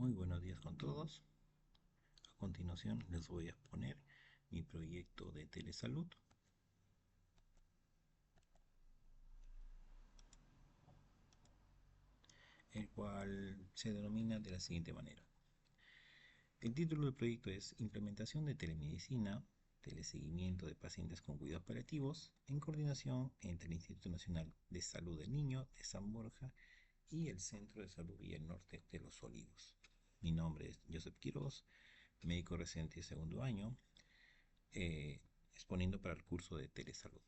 Muy buenos días con todos. A continuación les voy a exponer mi proyecto de telesalud, el cual se denomina de la siguiente manera. El título del proyecto es Implementación de telemedicina, teleseguimiento de pacientes con cuidados paliativos, en coordinación entre el Instituto Nacional de Salud del Niño de San Borja y el Centro de Salud Villa del Norte de Los Olivos. Mi nombre es Joseph Quiroz, médico residente de segundo año, exponiendo para el curso de telesalud.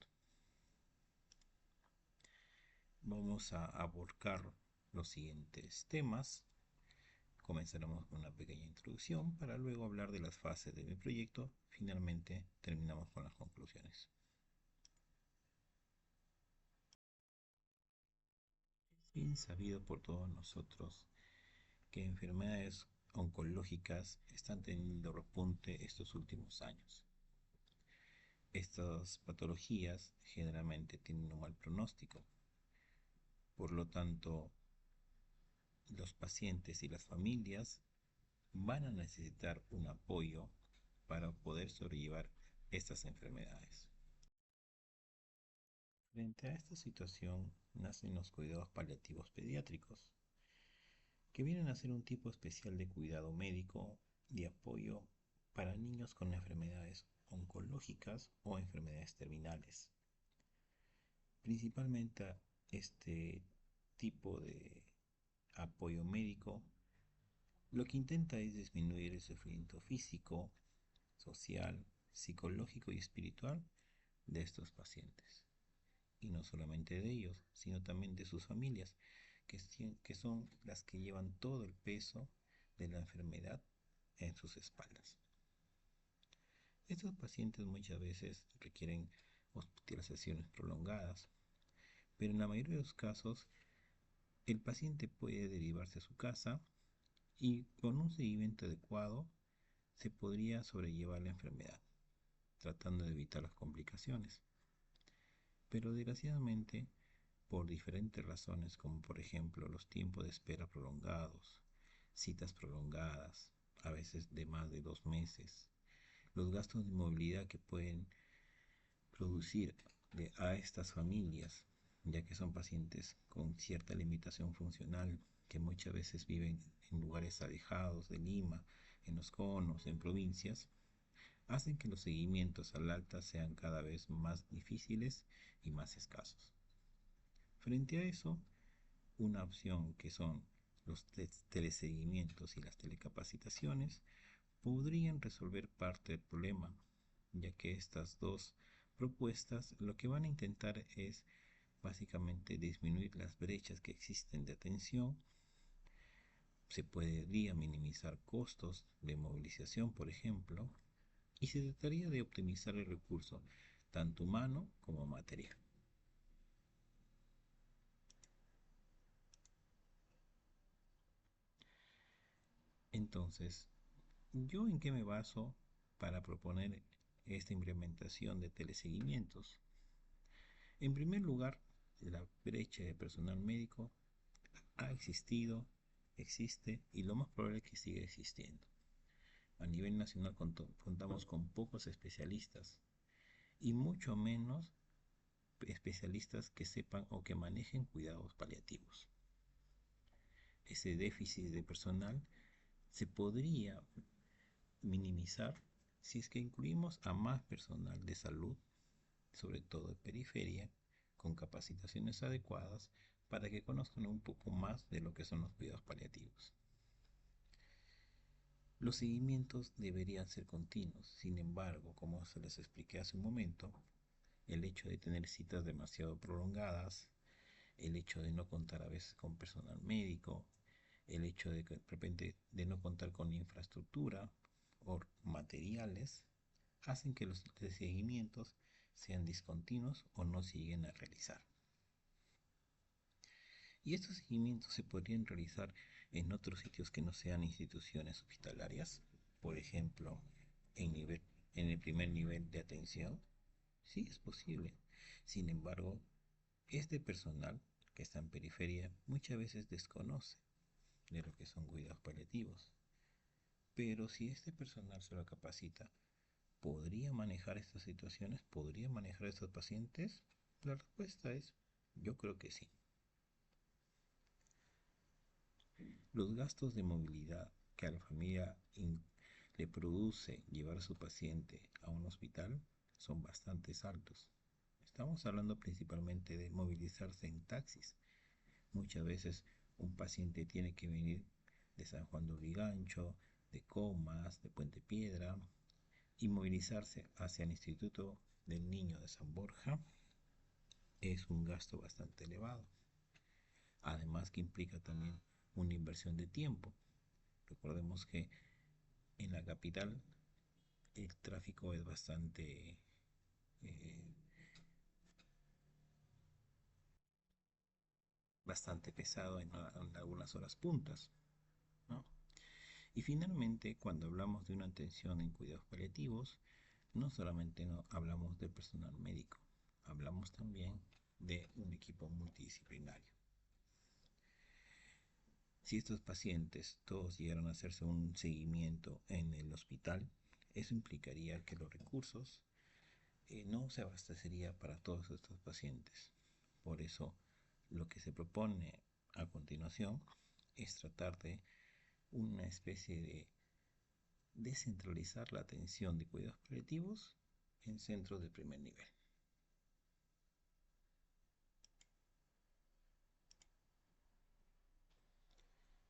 Vamos a abordar los siguientes temas. Comenzaremos con una pequeña introducción para luego hablar de las fases de mi proyecto. Finalmente terminamos con las conclusiones. Es bien sabido por todos nosotros que enfermedades oncológicas están teniendo repunte estos últimos años. Estas patologías generalmente tienen un mal pronóstico. Por lo tanto, los pacientes y las familias van a necesitar un apoyo para poder sobrellevar estas enfermedades. Frente a esta situación nacen los cuidados paliativos pediátricos, que vienen a ser un tipo especial de cuidado médico y apoyo para niños con enfermedades oncológicas o enfermedades terminales. Principalmente este tipo de apoyo médico lo que intenta es disminuir el sufrimiento físico, social, psicológico y espiritual de estos pacientes. Y no solamente de ellos, sino también de sus familias, que son las que llevan todo el peso de la enfermedad en sus espaldas. Estos pacientes muchas veces requieren hospitalizaciones prolongadas, pero en la mayoría de los casos el paciente puede derivarse a su casa y con un seguimiento adecuado se podría sobrellevar la enfermedad, tratando de evitar las complicaciones. Pero desgraciadamente, por diferentes razones, como por ejemplo los tiempos de espera prolongados, citas prolongadas, a veces de más de 2 meses, los gastos de movilidad que pueden producir a estas familias, ya que son pacientes con cierta limitación funcional, que muchas veces viven en lugares alejados de Lima, en los conos, en provincias, hacen que los seguimientos al alta sean cada vez más difíciles y más escasos. Frente a eso, una opción que son los teleseguimientos y las telecapacitaciones podrían resolver parte del problema, ya que estas dos propuestas lo que van a intentar es básicamente disminuir las brechas que existen de atención. Se podría minimizar costos de movilización, por ejemplo, y se trataría de optimizar el recurso, tanto humano como material. Entonces, ¿yo en qué me baso para proponer esta implementación de teleseguimientos? En primer lugar, la brecha de personal médico ha existido, existe y lo más probable es que siga existiendo. A nivel nacional contamos con pocos especialistas y mucho menos especialistas que sepan o que manejen cuidados paliativos. Ese déficit de personal se podría minimizar si es que incluimos a más personal de salud, sobre todo de periferia, con capacitaciones adecuadas para que conozcan un poco más de lo que son los cuidados paliativos. Los seguimientos deberían ser continuos, sin embargo, como se les expliqué hace un momento, el hecho de tener citas demasiado prolongadas, el hecho de no contar a veces con personal médico, el hecho de que de repente de no contar con infraestructura o materiales, hacen que los seguimientos sean discontinuos o no se lleguen a realizar. Y estos seguimientos se podrían realizar en otros sitios que no sean instituciones hospitalarias, por ejemplo, en, nivel, en el primer nivel de atención. Sí, es posible. Sin embargo, este personal que está en periferia muchas veces desconoce de lo que son cuidados paliativos. Pero si este personal se lo capacita, ¿podría manejar estas situaciones? ¿Podría manejar a estos pacientes? La respuesta es, yo creo que sí. Los gastos de movilidad que a la familia le produce llevar a su paciente a un hospital son bastante altos. Estamos hablando principalmente de movilizarse en taxis. Muchas veces un paciente tiene que venir de San Juan de Urigancho, de Comas, de Puente Piedra, y movilizarse hacia el Instituto del Niño de San Borja es un gasto bastante elevado. Además que implica también una inversión de tiempo. Recordemos que en la capital el tráfico es eh, bastante pesado en algunas horas puntas, ¿no? Y finalmente, cuando hablamos de una atención en cuidados paliativos, no solamente no hablamos del personal médico, hablamos también de un equipo multidisciplinario. Si estos pacientes todos llegaran a hacerse un seguimiento en el hospital, eso implicaría que los recursos no se abastecería para todos estos pacientes. Por eso, lo que se propone a continuación es tratar de una especie de descentralizar la atención de cuidados paliativos en centros de primer nivel.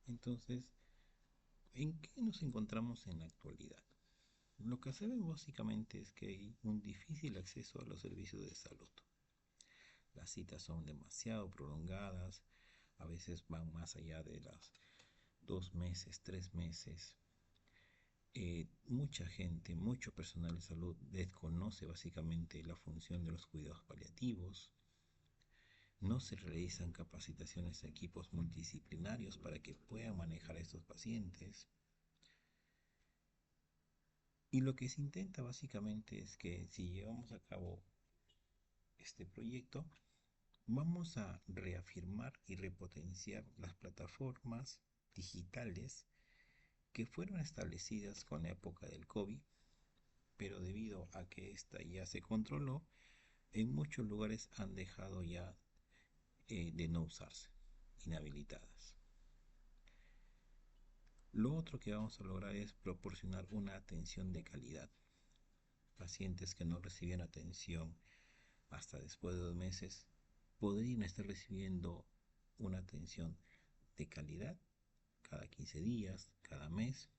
Entonces, ¿en qué nos encontramos en la actualidad? Lo que sabemos básicamente es que hay un difícil acceso a los servicios de salud. Las citas son demasiado prolongadas, a veces van más allá de las 2 meses, 3 meses. Mucha gente, mucho personal de salud desconoce básicamente la función de los cuidados paliativos. No se realizan capacitaciones a equipos multidisciplinarios para que puedan manejar a estos pacientes. Y lo que se intenta básicamente es que si llevamos a cabo este proyecto, vamos a reafirmar y repotenciar las plataformas digitales que fueron establecidas con la época del COVID, pero debido a que esta ya se controló, en muchos lugares han dejado ya de no usarse, inhabilitadas. Lo otro que vamos a lograr es proporcionar una atención de calidad. Pacientes que no recibían atención hasta después de 2 meses podrían estar recibiendo una atención de calidad cada 15 días, cada mes,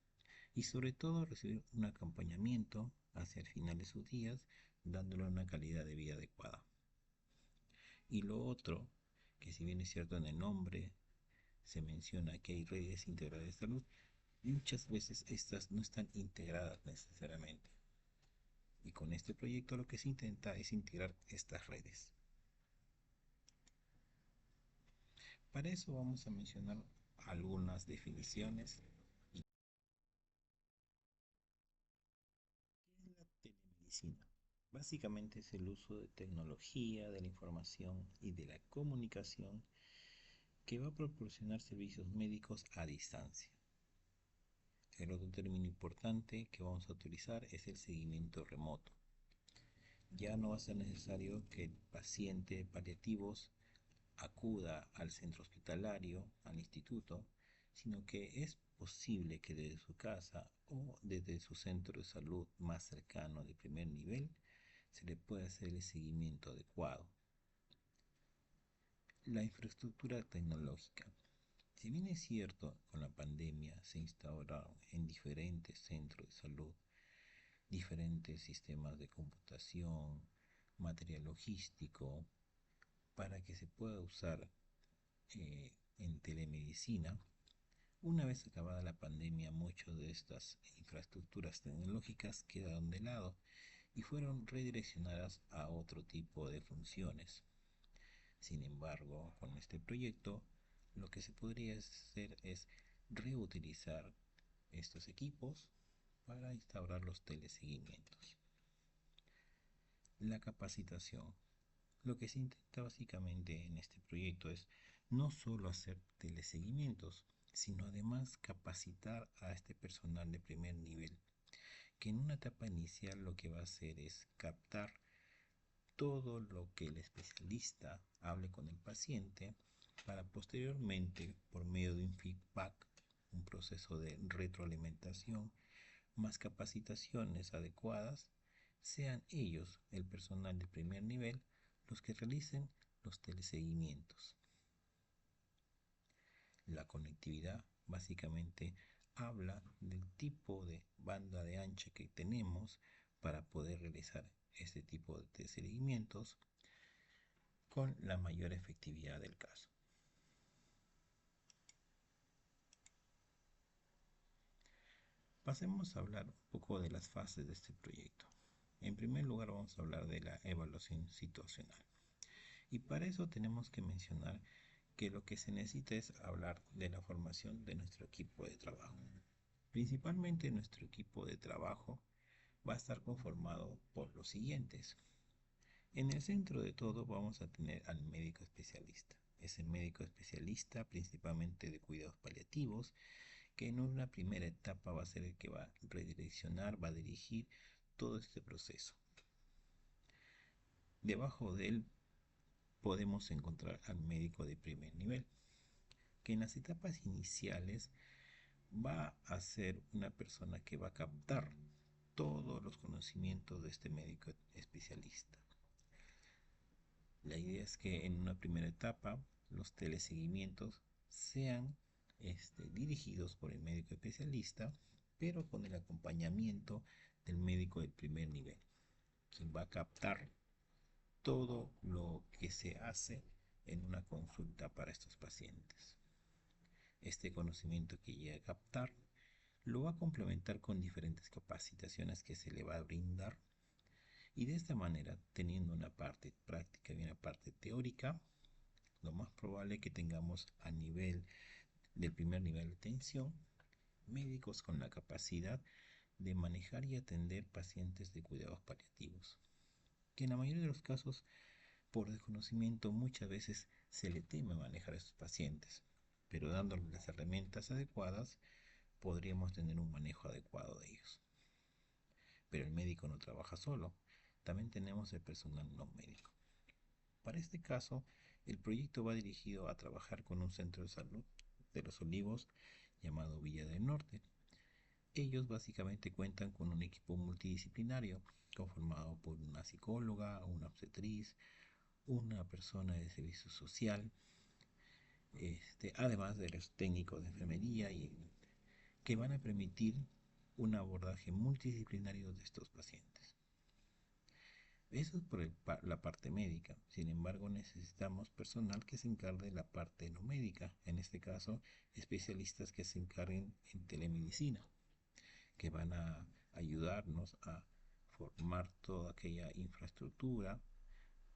y sobre todo recibir un acompañamiento hacia el final de sus días, dándole una calidad de vida adecuada. Y lo otro, que si bien es cierto en el nombre, se menciona que hay redes integrales de salud, muchas veces estas no están integradas necesariamente. Y con este proyecto lo que se intenta es integrar estas redes. Para eso vamos a mencionar algunas definiciones. ¿Qué es la telemedicina? Básicamente es el uso de tecnología, de la información y de la comunicación que va a proporcionar servicios médicos a distancia. El otro término importante que vamos a utilizar es el seguimiento remoto. Ya no va a ser necesario que el paciente paliativos acuda al centro hospitalario, al instituto, sino que es posible que desde su casa o desde su centro de salud más cercano de primer nivel se le pueda hacer el seguimiento adecuado. La infraestructura tecnológica. Si bien es cierto, con la pandemia se instauraron en diferentes centros de salud diferentes sistemas de computación, material logístico, para que se pueda usar en telemedicina. Una vez acabada la pandemia, muchas de estas infraestructuras tecnológicas quedaron de lado y fueron redireccionadas a otro tipo de funciones. Sin embargo, con este proyecto, lo que se podría hacer es reutilizar estos equipos para instaurar los teleseguimientos. La capacitación. Lo que se intenta básicamente en este proyecto es no solo hacer teleseguimientos, sino además capacitar a este personal de primer nivel, que en una etapa inicial lo que va a hacer es captar todo lo que el especialista hable con el paciente para posteriormente, por medio de un feedback, un proceso de retroalimentación, más capacitaciones adecuadas, sean ellos, el personal de primer nivel, los que realicen los teleseguimientos. La conectividad básicamente habla del tipo de banda de ancha que tenemos para poder realizar este tipo de seguimientos con la mayor efectividad del caso. Pasemos a hablar un poco de las fases de este proyecto. En primer lugar vamos a hablar de la evaluación situacional. Y para eso tenemos que mencionar que lo que se necesita es hablar de la formación de nuestro equipo de trabajo. Principalmente nuestro equipo de trabajo va a estar conformado por los siguientes. En el centro de todo vamos a tener al médico especialista. Ese médico especialista principalmente de cuidados paliativos, que en una primera etapa va a ser el que va a redireccionar, va a dirigir todo este proceso. Debajo de él podemos encontrar al médico de primer nivel, que en las etapas iniciales va a ser una persona que va a captar todos los conocimientos de este médico especialista. La idea es que en una primera etapa los teleseguimientos sean dirigidos por el médico especialista, pero con el acompañamiento del médico de primer nivel, quien va a captar todo lo que se hace en una consulta para estos pacientes. Este conocimiento que llega a captar lo va a complementar con diferentes capacitaciones que se le va a brindar, y de esta manera, teniendo una parte práctica y una parte teórica, lo más probable es que tengamos a nivel del primer nivel de atención médicos con la capacidad de manejar y atender pacientes de cuidados paliativos, que en la mayoría de los casos, por desconocimiento, muchas veces se le teme manejar a estos pacientes, pero dándoles las herramientas adecuadas podríamos tener un manejo adecuado de ellos. Pero el médico no trabaja solo, también tenemos el personal no médico. Para este caso, el proyecto va dirigido a trabajar con un centro de salud de Los Olivos llamado Villa del Norte. Ellos básicamente cuentan con un equipo multidisciplinario conformado por una psicóloga, una obstetriz, una persona de servicio social, además de los técnicos de enfermería, que van a permitir un abordaje multidisciplinario de estos pacientes. Eso es por la parte médica. Sin embargo, necesitamos personal que se encargue de la parte no médica. En este caso, especialistas que se encarguen en telemedicina, que van a ayudarnos a formar toda aquella infraestructura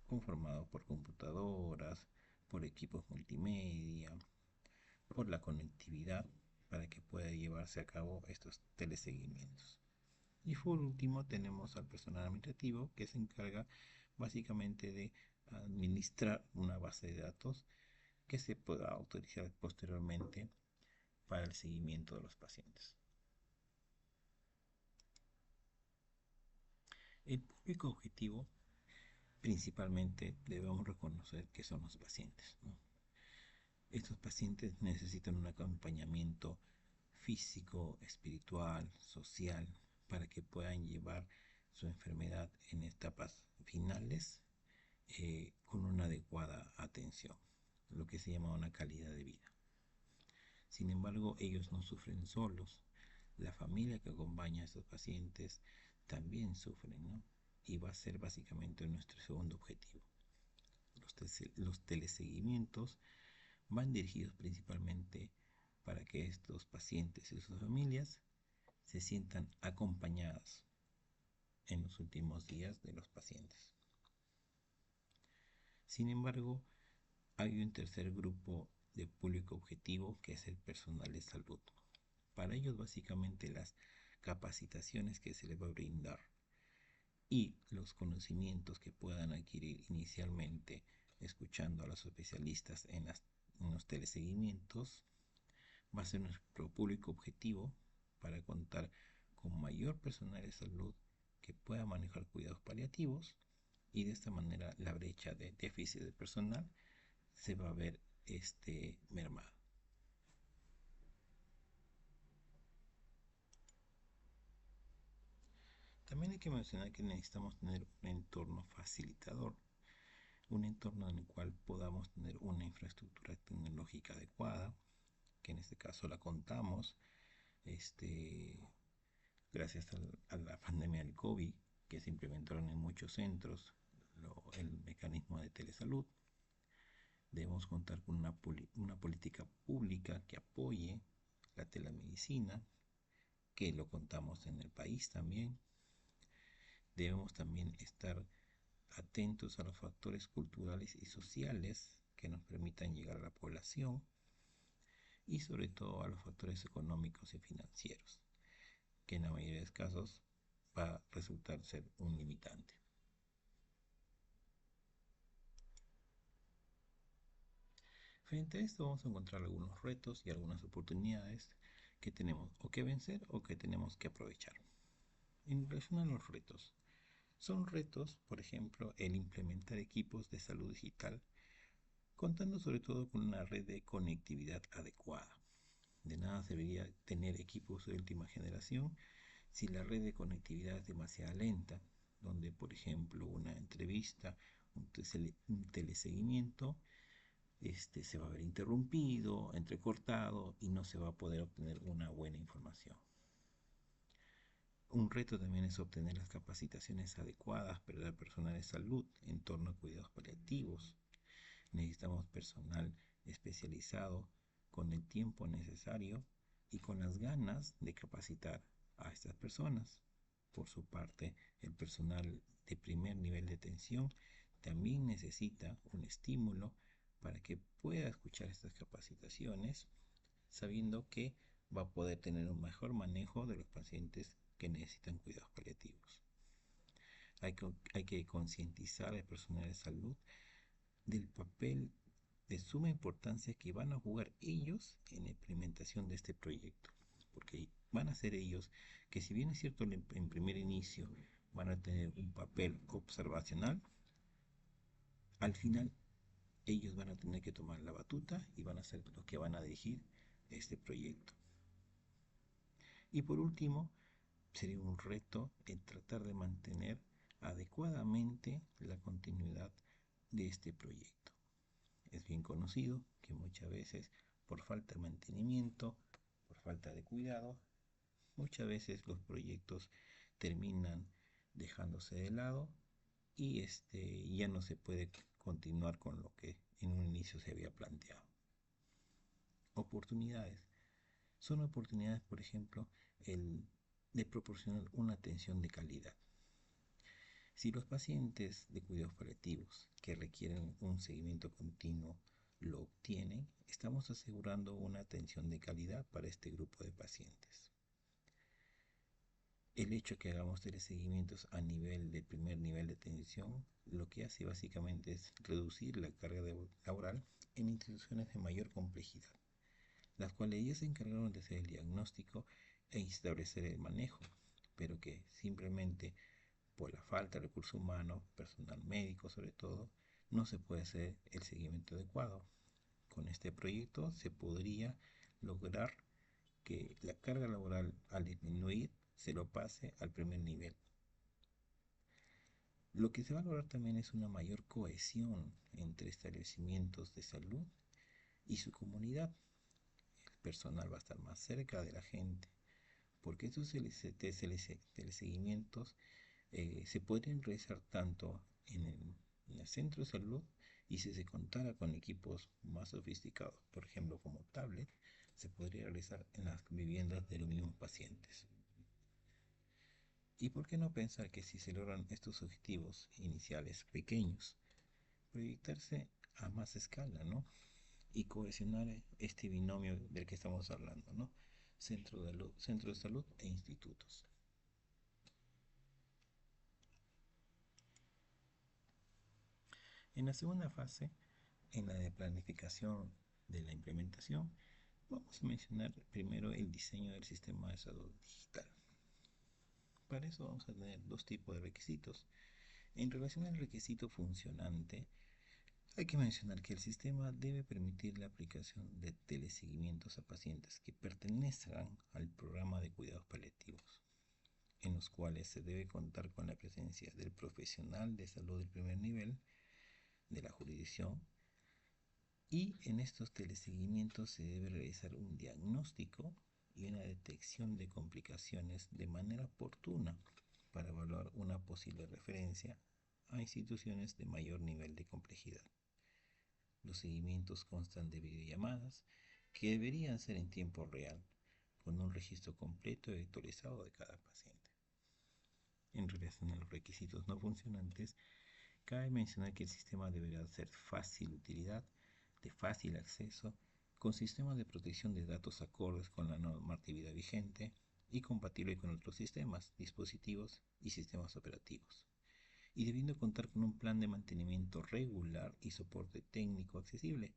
conformado por computadoras, por equipos multimedia, por la conectividad para que pueda llevarse a cabo estos teleseguimientos. Y por último tenemos al personal administrativo, que se encarga básicamente de administrar una base de datos que se pueda autorizar posteriormente para el seguimiento de los pacientes. El público objetivo principalmente debemos reconocer que son los pacientes, ¿no? Estos pacientes necesitan un acompañamiento físico, espiritual, social, para que puedan llevar su enfermedad en etapas finales con una adecuada atención, lo que se llama una calidad de vida. Sin embargo, ellos no sufren solos. La familia que acompaña a estos pacientes también sufren, ¿no? Y va a ser básicamente nuestro segundo objetivo. Los teleseguimientos van dirigidos principalmente para que estos pacientes y sus familias se sientan acompañadas en los últimos días de los pacientes. Sin embargo, hay un tercer grupo de público objetivo, que es el personal de salud. Para ellos básicamente las capacitaciones que se les va a brindar y los conocimientos que puedan adquirir inicialmente escuchando a los especialistas en los teleseguimientos Va a ser nuestro público objetivo para contar con mayor personal de salud que pueda manejar cuidados paliativos, y de esta manera la brecha de déficit de personal se va a ver mermada. También hay que mencionar que necesitamos tener un entorno facilitador, un entorno en el cual podamos tener una infraestructura tecnológica adecuada, que en este caso la contamos, este, gracias a la pandemia del COVID, que se implementaron en muchos centros el mecanismo de telesalud. Debemos contar con una política pública que apoye la telemedicina, que lo contamos en el país también. Debemos también estar atentos a los factores culturales y sociales que nos permitan llegar a la población, y sobre todo a los factores económicos y financieros, que en la mayoría de los casos va a resultar ser un limitante. Frente a esto vamos a encontrar algunos retos y algunas oportunidades que tenemos o que vencer o que tenemos que aprovechar. En relación a los retos, son retos, por ejemplo, el implementar equipos de salud digital, contando sobre todo con una red de conectividad adecuada. De nada serviría tener equipos de última generación si la red de conectividad es demasiado lenta, donde, por ejemplo, una entrevista, un teleseguimiento, se va a ver interrumpido, entrecortado, y no se va a poder obtener una buena información. Un reto también es obtener las capacitaciones adecuadas para el personal de salud en torno a cuidados paliativos. Necesitamos personal especializado con el tiempo necesario y con las ganas de capacitar a estas personas. Por su parte, el personal de primer nivel de atención también necesita un estímulo para que pueda escuchar estas capacitaciones, sabiendo que va a poder tener un mejor manejo de los pacientes que necesitan cuidados paliativos. Hay que concientizar al personal de salud del papel de suma importancia que van a jugar ellos en la implementación de este proyecto, porque van a ser ellos que, si bien es cierto en primer inicio van a tener un papel observacional, al final ellos van a tener que tomar la batuta y van a ser los que van a dirigir este proyecto. Y por último, sería un reto en tratar de mantener adecuadamente la continuidad de este proyecto. Es bien conocido que muchas veces, por falta de mantenimiento, por falta de cuidado, muchas veces los proyectos terminan dejándose de lado, y ya no se puede continuar con lo que en un inicio se había planteado. Oportunidades. Son oportunidades, por ejemplo, de proporcionar una atención de calidad. Si los pacientes de cuidados paliativos que requieren un seguimiento continuo lo obtienen, estamos asegurando una atención de calidad para este grupo de pacientes. El hecho que hagamos teleseguimientos a nivel de primer nivel de atención, lo que hace básicamente es reducir la carga laboral en instituciones de mayor complejidad, las cuales ya se encargaron de hacer el diagnóstico e establecer el manejo, pero que simplemente por la falta de recurso humano, personal médico sobre todo, no se puede hacer el seguimiento adecuado. Con este proyecto se podría lograr que la carga laboral, al disminuir, se lo pase al primer nivel. Lo que se va a lograr también es una mayor cohesión entre establecimientos de salud y su comunidad. El personal va a estar más cerca de la gente, porque estos teleseguimientos se podrían realizar tanto en el centro de salud, y si se contara con equipos más sofisticados, por ejemplo como tablet, se podría realizar en las viviendas de los mismos pacientes. ¿Y por qué no pensar que, si se logran estos objetivos iniciales pequeños, proyectarse a más escala, ¿no? Y cohesionar este binomio del que estamos hablando, ¿no? Centro de salud e institutos. En la segunda fase, en la de planificación de la implementación, Vamos a mencionar primero el diseño del sistema de salud digital. Para eso vamos a tener dos tipos de requisitos. En relación al requisito funcionante, hay que mencionar que el sistema debe permitir la aplicación de teleseguimientos a pacientes que pertenezcan al programa de cuidados paliativos, en los cuales se debe contar con la presencia del profesional de salud del primer nivel de la jurisdicción, y en estos teleseguimientos se debe realizar un diagnóstico y una detección de complicaciones de manera oportuna para evaluar una posible referencia a instituciones de mayor nivel de complejidad. Los seguimientos constan de videollamadas que deberían ser en tiempo real, con un registro completo y actualizado de cada paciente. En relación a los requisitos no funcionantes, cabe mencionar que el sistema deberá ser fácil de utilidad, de fácil acceso, con sistemas de protección de datos acordes con la normatividad vigente y compatible con otros sistemas, dispositivos y sistemas operativos, y debiendo contar con un plan de mantenimiento regular y soporte técnico accesible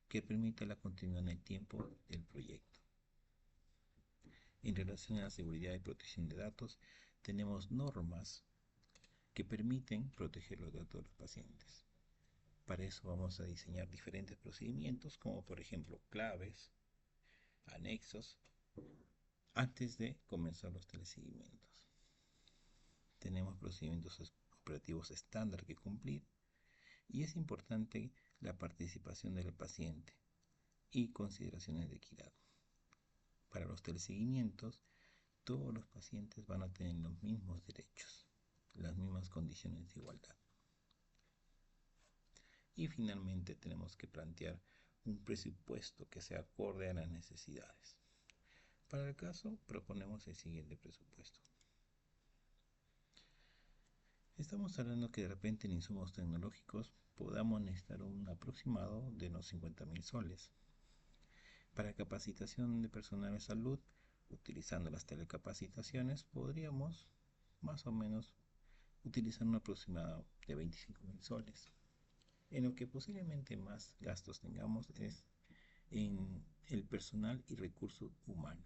que permita la continuidad en el tiempo del proyecto. En relación a la seguridad y protección de datos, tenemos normas que permiten proteger los datos de los pacientes. Para eso vamos a diseñar diferentes procedimientos, como por ejemplo claves, anexos, antes de comenzar los teleseguimientos. Tenemos procedimientos operativos estándar que cumplir, y es importante la participación del paciente y consideraciones de equidad. Para los teleseguimientos, todos los pacientes van a tener los mismos derechos, las mismas condiciones de igualdad. Y finalmente tenemos que plantear un presupuesto que sea acorde a las necesidades. Para el caso, proponemos el siguiente presupuesto. Estamos hablando que de repente en insumos tecnológicos podamos necesitar un aproximado de unos 50.000 soles. Para capacitación de personal de salud, utilizando las telecapacitaciones, podríamos más o menos utilizar un aproximado de 25.000 soles. En lo que posiblemente más gastos tengamos es en el personal y recurso humano,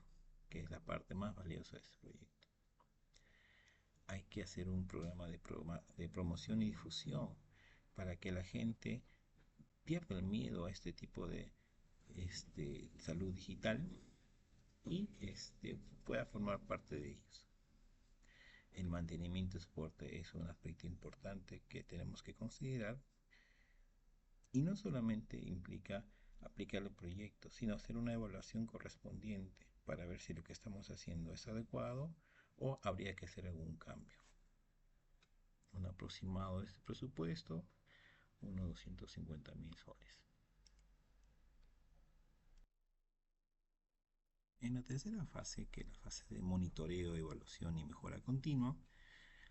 que es la parte más valiosa de este proyecto. Hay que hacer un programa de promoción y difusión para que la gente pierda el miedo a este tipo de salud digital y pueda formar parte de ellos. El mantenimiento y soporte es un aspecto importante que tenemos que considerar, y no solamente implica aplicar el proyecto, sino hacer una evaluación correspondiente para ver si lo que estamos haciendo es adecuado o habría que hacer algún cambio. Un aproximado de este presupuesto, unos 250.000 soles. En la tercera fase, que es la fase de monitoreo, evaluación y mejora continua,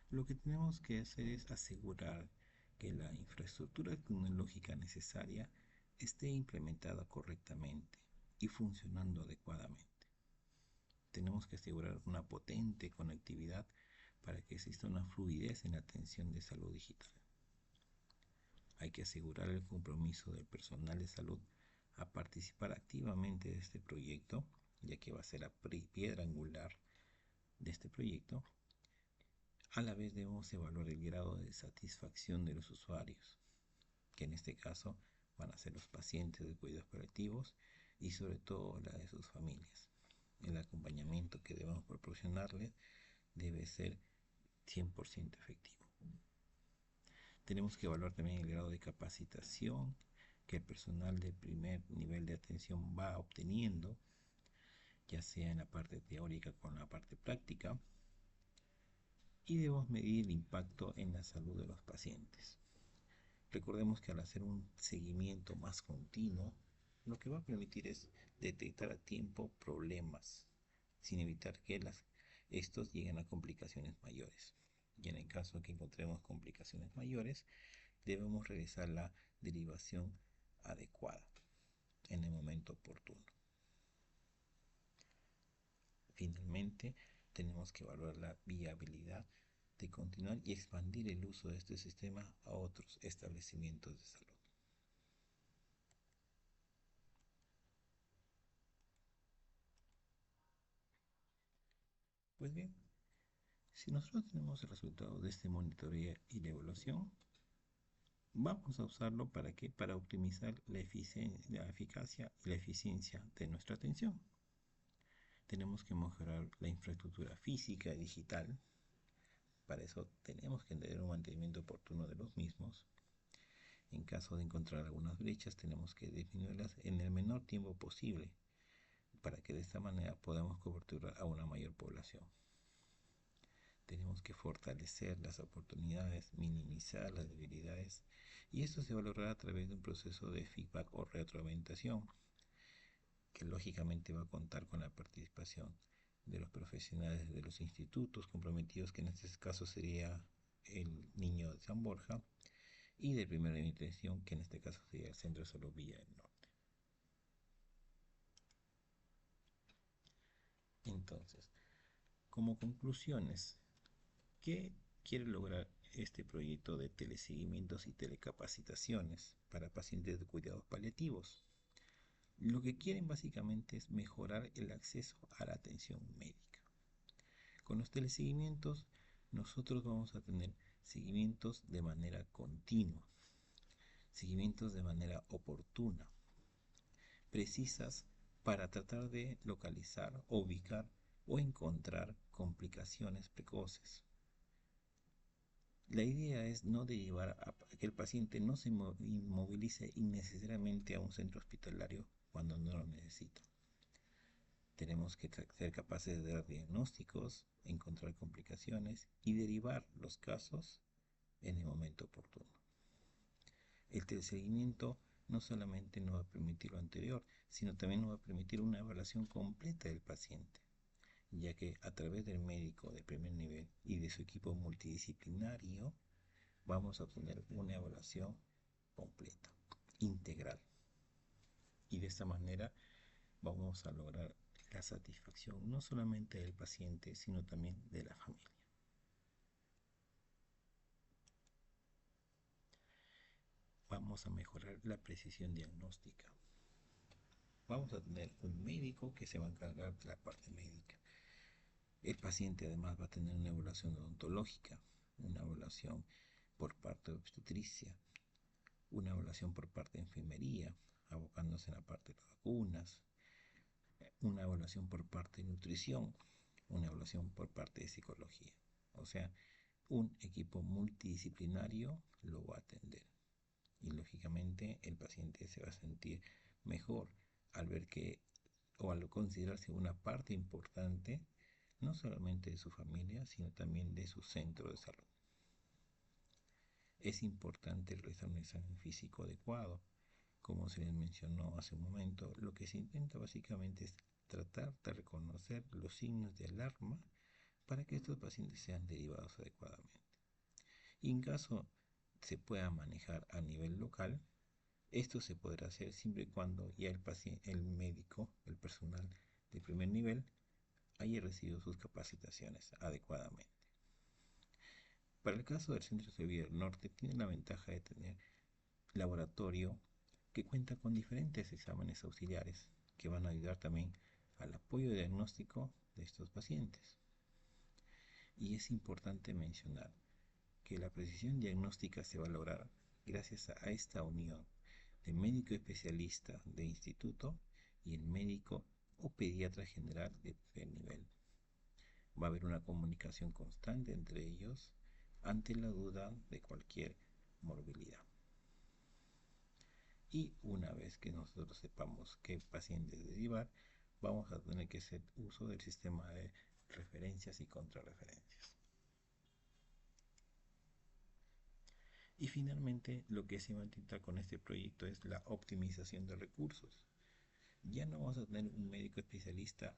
lo que tenemos que hacer es asegurar que la infraestructura tecnológica necesaria esté implementada correctamente y funcionando adecuadamente. Tenemos que asegurar una potente conectividad para que exista una fluidez en la atención de salud digital. Hay que asegurar el compromiso del personal de salud a participar activamente de este proyecto, ya que va a ser la piedra angular de este proyecto. A la vez debemos evaluar el grado de satisfacción de los usuarios, que en este caso van a ser los pacientes de cuidados paliativos y sobre todo la de sus familias. El acompañamiento que debemos proporcionarles debe ser 100% efectivo. Tenemos que evaluar también el grado de capacitación que el personal del primer nivel de atención va obteniendo, ya sea en la parte teórica con la parte práctica, y debemos medir el impacto en la salud de los pacientes. Recordemos que al hacer un seguimiento más continuo, lo que va a permitir es detectar a tiempo problemas, sin evitar que estos lleguen a complicaciones mayores. Y en el caso que encontremos complicaciones mayores, debemos realizar la derivación adecuada en el momento oportuno. Finalmente, tenemos que evaluar la viabilidad de continuar y expandir el uso de este sistema a otros establecimientos de salud. Pues bien, si nosotros tenemos el resultado de este monitoreo y la evaluación, vamos a usarlo para qué? Para optimizar la eficacia y la eficiencia de nuestra atención. Tenemos que mejorar la infraestructura física y digital. Para eso tenemos que tener un mantenimiento oportuno de los mismos. En caso de encontrar algunas brechas, tenemos que disminuirlas en el menor tiempo posible para que de esta manera podamos coberturar a una mayor población. Tenemos que fortalecer las oportunidades, minimizar las debilidades, y esto se va a lograr a través de un proceso de feedback o retroalimentación que lógicamente va a contar con la participación de los profesionales de los institutos comprometidos, que en este caso sería el Niño de San Borja, y de primera intención, que en este caso sería el Centro de Salud Villa del Norte. Entonces, como conclusiones, ¿qué quiere lograr este proyecto de teleseguimientos y telecapacitaciones para pacientes de cuidados paliativos? Lo que quieren básicamente es mejorar el acceso a la atención médica. Con los teleseguimientos, nosotros vamos a tener seguimientos de manera continua, seguimientos de manera oportuna, precisas para tratar de localizar, ubicar o encontrar complicaciones precoces. La idea es no derivar a que el paciente no se inmovilice innecesariamente a un centro hospitalario cuando no lo necesita. Tenemos que ser capaces de dar diagnósticos, encontrar complicaciones y derivar los casos en el momento oportuno. El teleseguimiento no solamente nos va a permitir lo anterior, sino también nos va a permitir una evaluación completa del paciente, ya que a través del médico de primer nivel y de su equipo multidisciplinario vamos a obtener una evaluación completa, integral. Y de esta manera vamos a lograr la satisfacción no solamente del paciente, sino también de la familia. Vamos a mejorar la precisión diagnóstica. Vamos a tener un médico que se va a encargar de la parte médica. El paciente además va a tener una evaluación odontológica, una evaluación por parte de obstetricia, una evaluación por parte de enfermería, abocándose en la parte de las vacunas, una evaluación por parte de nutrición, una evaluación por parte de psicología. O sea, un equipo multidisciplinario lo va a atender. Y lógicamente el paciente se va a sentir mejor al ver que, o al considerarse una parte importante, no solamente de su familia, sino también de su centro de salud. Es importante realizar un examen físico adecuado. Como se les mencionó hace un momento, lo que se intenta básicamente es tratar de reconocer los signos de alarma para que estos pacientes sean derivados adecuadamente. Y en caso se pueda manejar a nivel local, esto se podrá hacer siempre y cuando ya el médico, el personal de primer nivel, haya recibido sus capacitaciones adecuadamente. Para el caso del Centro de Salud del Norte, tiene la ventaja de tener laboratorio que cuenta con diferentes exámenes auxiliares que van a ayudar también al apoyo diagnóstico de estos pacientes. Y es importante mencionar que la precisión diagnóstica se va a lograr gracias a esta unión de médico especialista de instituto y el médico o pediatra general de primer nivel. Va a haber una comunicación constante entre ellos ante la duda de cualquier morbilidad. Y una vez que nosotros sepamos qué pacientes derivar, vamos a tener que hacer uso del sistema de referencias y contrarreferencias. Y finalmente, lo que se va a intentar con este proyecto es la optimización de recursos. Ya no vamos a tener un médico especialista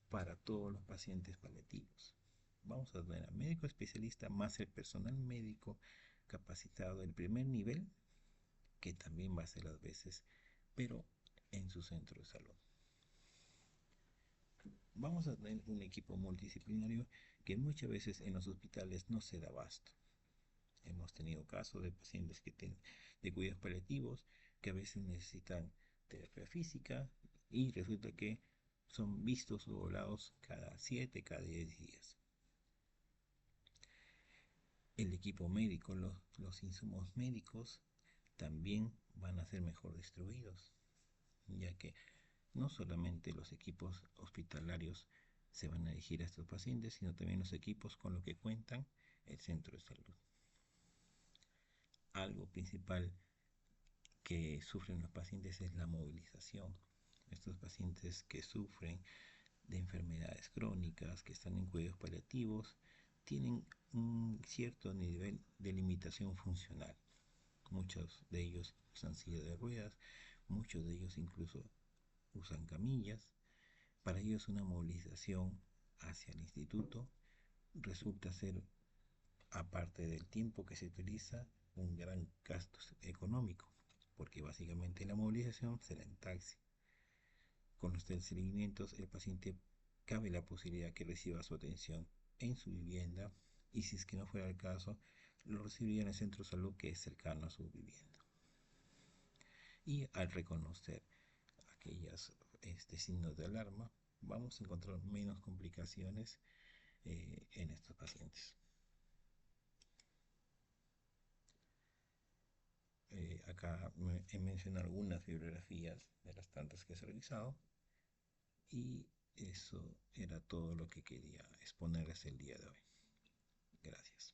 para todos los pacientes paliativos. Vamos a tener al médico especialista más el personal médico capacitado del primer nivel, que también va a hacer las veces, pero en su centro de salud. Vamos a tener un equipo multidisciplinario que muchas veces en los hospitales no se da abasto. Hemos tenido casos de pacientes de cuidados paliativos que a veces necesitan terapia física y resulta que son vistos o volados cada 7, cada 10 días. El equipo médico, los insumos médicos también van a ser mejor distribuidos, ya que no solamente los equipos hospitalarios se van a dirigir a estos pacientes, sino también los equipos con los que cuentan el centro de salud. Algo principal que sufren los pacientes es la movilización. Estos pacientes que sufren de enfermedades crónicas, que están en cuidados paliativos, tienen un cierto nivel de limitación funcional. Muchos de ellos usan silla de ruedas, muchos de ellos incluso usan camillas. Para ellos una movilización hacia el instituto resulta ser, aparte del tiempo que se utiliza, un gran gasto económico, porque básicamente la movilización será en taxi. Con los seguimientos, el paciente cabe la posibilidad que reciba su atención en su vivienda y si es que no fuera el caso, lo recibiría en el centro de salud que es cercano a su vivienda. Y al reconocer aquellos signos de alarma, vamos a encontrar menos complicaciones en estos pacientes. Acá he mencionado algunas bibliografías de las tantas que he realizado y eso era todo lo que quería exponerles el día de hoy. Gracias.